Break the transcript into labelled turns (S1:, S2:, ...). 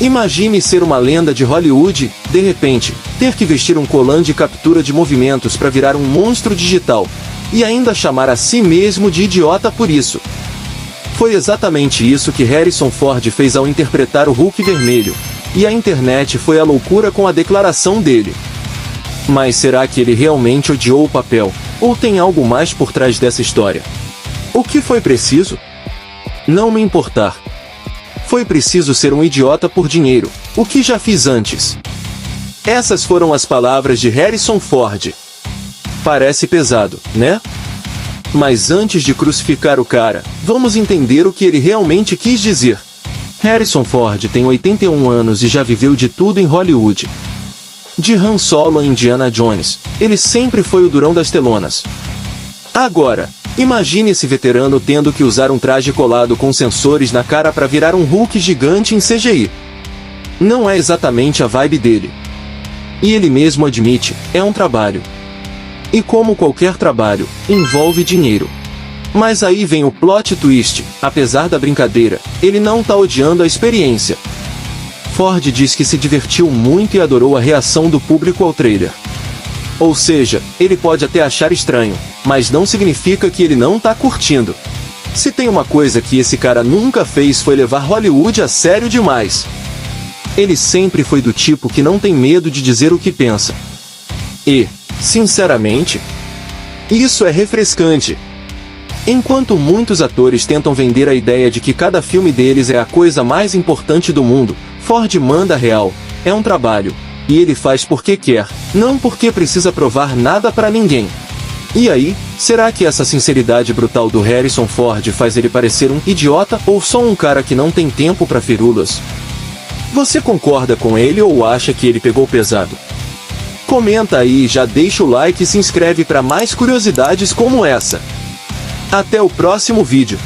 S1: Imagine ser uma lenda de Hollywood, de repente, ter que vestir um colã de captura de movimentos para virar um monstro digital, e ainda chamar a si mesmo de idiota por isso. Foi exatamente isso que Harrison Ford fez ao interpretar o Hulk vermelho, e a internet foi à loucura com a declaração dele. Mas será que ele realmente odiou o papel, ou tem algo mais por trás dessa história? O que foi preciso? Não me importar. Foi preciso ser um idiota por dinheiro, o que já fiz antes. Essas foram as palavras de Harrison Ford. Parece pesado, né? Mas antes de crucificar o cara, vamos entender o que ele realmente quis dizer. Harrison Ford tem 81 anos e já viveu de tudo em Hollywood. De Han Solo a Indiana Jones, ele sempre foi o durão das telonas. Agora, imagine esse veterano tendo que usar um traje colado com sensores na cara para virar um Hulk gigante em CGI. Não é exatamente a vibe dele. E ele mesmo admite, é um trabalho. E como qualquer trabalho, envolve dinheiro. Mas aí vem o plot twist, apesar da brincadeira, ele não tá odiando a experiência. Ford diz que se divertiu muito e adorou a reação do público ao trailer. Ou seja, ele pode até achar estranho, mas não significa que ele não tá curtindo. Se tem uma coisa que esse cara nunca fez foi levar Hollywood a sério demais. Ele sempre foi do tipo que não tem medo de dizer o que pensa. E, sinceramente, isso é refrescante. Enquanto muitos atores tentam vender a ideia de que cada filme deles é a coisa mais importante do mundo, Ford manda real, é um trabalho, e ele faz porque quer, não porque precisa provar nada pra ninguém. E aí, será que essa sinceridade brutal do Harrison Ford faz ele parecer um idiota ou só um cara que não tem tempo pra firulas? Você concorda com ele ou acha que ele pegou pesado? Comenta aí, já deixa o like e se inscreve para mais curiosidades como essa. Até o próximo vídeo.